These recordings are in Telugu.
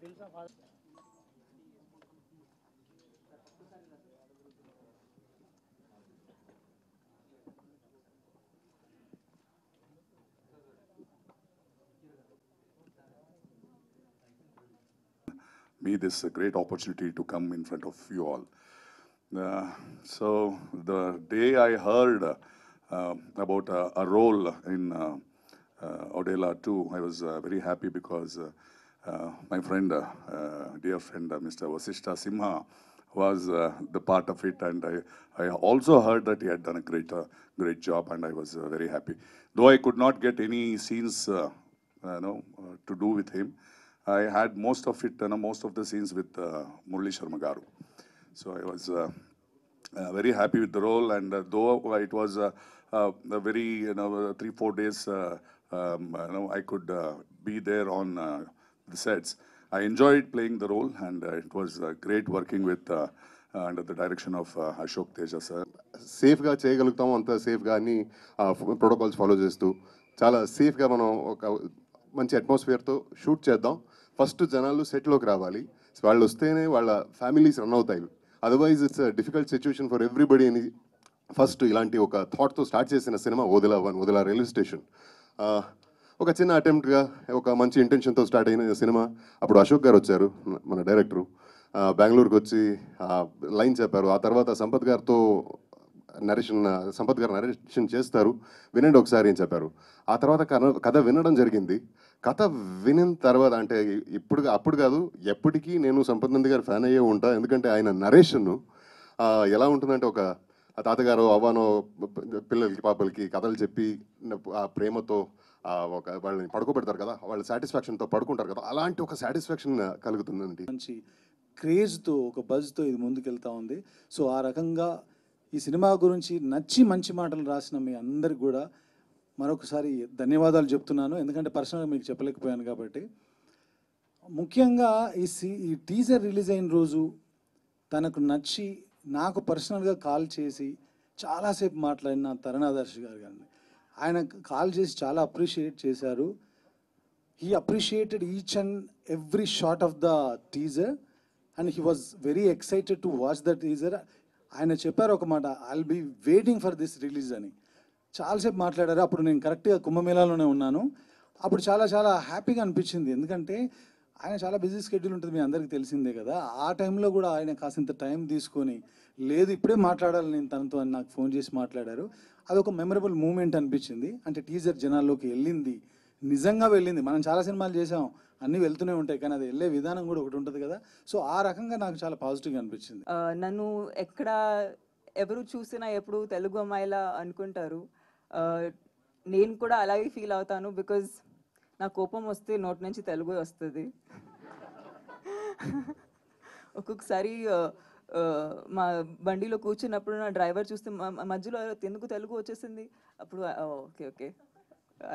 me this great opportunity to come in front of you all. So the day I heard about a role in Odela 2, I was very happy because my friend, dear friend, Mr. Vasishta Simha, was the part of it, and I also heard that he had done a great job, and I was very happy. Though I could not get any scenes, to do with him, I had most of it, most of the scenes with Murali Sharma Garu. So I was very happy with the role, and though it was a very 3-4 days, I could be there on the sets. I enjoyed playing the role, and it was great working with under the direction of Ashok Teja sir. సేఫ్గా చేయగలుగుతాము అంత సేఫ్గా అన్ని ప్రోటోకాల్స్ ఫాలో చేస్తూ చాలా సేఫ్గా మనం ఒక మంచి అట్మాస్ఫియర్తో షూట్ చేద్దాం. ఫస్ట్ జనాలు సెట్లోకి రావాలి, వాళ్ళు వస్తేనే వాళ్ళ ఫ్యామిలీస్ రన్ అవుతాయి. Otherwise it's difficult situation for everybody అని ఫస్ట్ ఇలాంటి ఒక థాట్తో స్టార్ట్ చేసిన సినిమా వదిలా రైల్వే స్టేషన్. ఒక చిన్న అటెంప్ట్గా ఒక మంచి ఇంటెన్షన్తో స్టార్ట్ అయిన సినిమా. అప్పుడు అశోక్ గారు వచ్చారు, మన డైరెక్టరు, బెంగళూరుకి వచ్చి లైన్ చెప్పారు. ఆ తర్వాత సంపత్ గారు నరేషన్ చేస్తారు, వినండి ఒకసారి అని చెప్పారు. ఆ తర్వాత కథ వినడం జరిగింది. కథ వినిన తర్వాత అంటే అప్పుడు కాదు, ఎప్పటికీ నేను సంపత్ నంది గారు ఫ్యాన్ అయ్యే ఉంటా. ఎందుకంటే ఆయన నరేషన్ ఎలా ఉంటుందంటే, ఒక తాతగారు అవ్వానో పిల్లలకి పాపలకి కథలు చెప్పి ఆ ప్రేమతో ఒక వాళ్ళని పడుకోబెడతారు కదా, వాళ్ళ సాటిస్ఫాక్షన్తో పడుకుంటారు కదా, అలాంటి ఒక సాటిస్ఫాక్షన్ కలుగుతుందండి. మంచి క్రేజ్తో, ఒక బజ్తో ఇది ముందుకెళ్తా ఉంది. సో ఆ రకంగా ఈ సినిమా గురించి నచ్చి మంచి మాటలు రాసిన మీ అందరికి కూడా మరొకసారి ధన్యవాదాలు చెప్తున్నాను. ఎందుకంటే పర్సనల్గా మీకు చెప్పలేకపోయాను కాబట్టి. ముఖ్యంగా ఈ టీజర్ రిలీజ్ అయిన రోజు తనకు నచ్చి నాకు పర్సనల్గా కాల్ చేసి చాలాసేపు మాట్లాడిన తరుణాదర్శి గారు కానీ, ఆయన కాల్ చేసి చాలా అప్రిషియేట్ చేశారు. He appreciated each and every shot of the teaser and he was very excited to watch the teaser. ఆయన చెప్పారు ఒక మాట, I will be waiting for this release అని. చాలాసేపు మాట్లాడారు. అప్పుడు నేను కరెక్ట్గా కుంభమేళాలోనే ఉన్నాను. అప్పుడు చాలా చాలా హ్యాపీగా అనిపించింది. ఎందుకంటే ఆయన చాలా బిజీ స్కెడ్యూల్ ఉంటుంది, మీ అందరికీ తెలిసిందే కదా. ఆ టైంలో కూడా ఆయన కాసింత టైం తీసుకొని, లేదు ఇప్పుడే మాట్లాడాలి నేను తనతో అని నాకు ఫోన్ చేసి మాట్లాడారు. అదొక మెమరబుల్ మూమెంట్ అనిపించింది. అంటే టీజర్ జనాల్లోకి వెళ్ళింది, నిజంగా వెళ్ళింది. మనం చాలా సినిమాలు చేసాం, అన్నీ వెళ్తూనే ఉంటాయి, కానీ అది వెళ్ళే విధానం కూడా ఒకటి ఉంటుంది కదా. సో ఆ రకంగా నాకు చాలా పాజిటివ్గా అనిపించింది. నన్ను ఎక్కడ ఎవరు చూసినా ఎప్పుడు తెలుగు అమ్మాయిలా అనుకుంటారు. నేను కూడా అలాగే ఫీల్ అవుతాను. బికాజ్ నా కోపం వస్తే నోటి నుంచి తెలుగు వస్తుంది. ఒక్కొక్కసారి మా బండిలో కూర్చున్నప్పుడు నా డ్రైవర్ చూస్తే మధ్యలో ఎందుకు తెలుగు వచ్చేసింది, అప్పుడు ఓకే ఓకే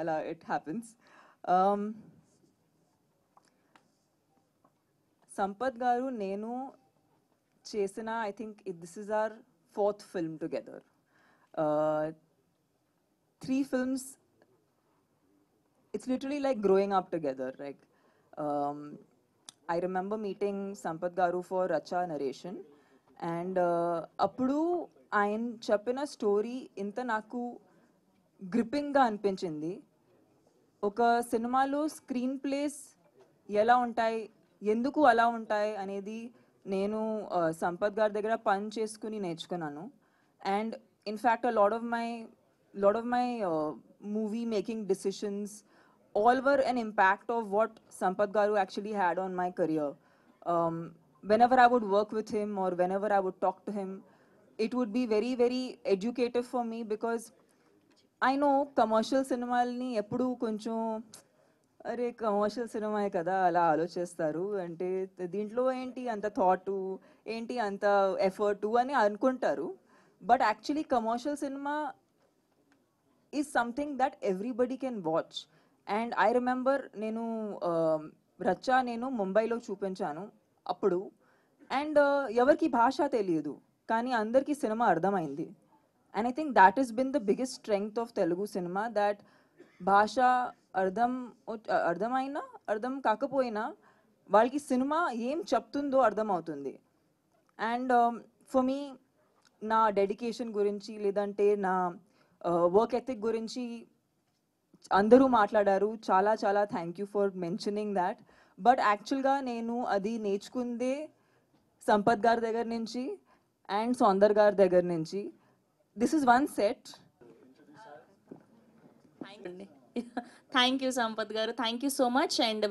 అలా ఇట్ హ్యాపెన్స్. సంపత్ గారు నేను చేసిన, I think this is our 4th film together. 3 films, it's literally like growing up together. Like I remember meeting Sampath Garu for Racha narration, and appudu ayan cheppina story inta naku gripping ga anpinchindi. Oka సినిమాలో స్క్రీన్ ప్లేస్ ఎలా ఉంటాయి, ఎందుకు అలా ఉంటాయి అనేది నేను సంపత్ గారి దగ్గర పని చేసుకుని నేర్చుకున్నాను. And in fact lot of my movie making decisions all were an impact of what Sampath Garu actually had on my career. Whenever I would work with him or whenever I would talk to him, it would be very very educative for me, because I know commercial సినిమాల్ని ఎప్పుడు కొంచెం అరే కమర్షియల్ సినిమాయే కదా అలా ఆలోచిస్తారు, అంటే దీంట్లో ఏంటి అంత థాటు, ఏంటి అంత ఎఫర్టు అని అనుకుంటారు. But actually commercial cinema is something that everybody can watch. And I remember నేను రచ్చా నేను ముంబైలో చూపించాను అప్పుడు, అండ్ ఎవరికి భాష తెలియదు కానీ అందరికీ సినిమా అర్థమైంది. And I think that is been the biggest strength of Telugu cinema, that భాష అర్థమైనా అర్థం కాకపోయినా వాళ్ళకి సినిమా ఏం చెప్తుందో అర్థమవుతుంది. అండ్ ఫర్ మీ నా డెడికేషన్ గురించి లేదంటే నా వర్క్ ఎథిక్ గురించి అందరూ మాట్లాడారు. చాలా చాలా thank you for mentioning that. But యాక్చువల్గా నేను అది నేర్చుకుందే సంపత్ గారి దగ్గర నుంచి అండ్ సౌందర్ గారి దగ్గర నుంచి. This is one set. Thank you Sampath గారు, thank you so much. And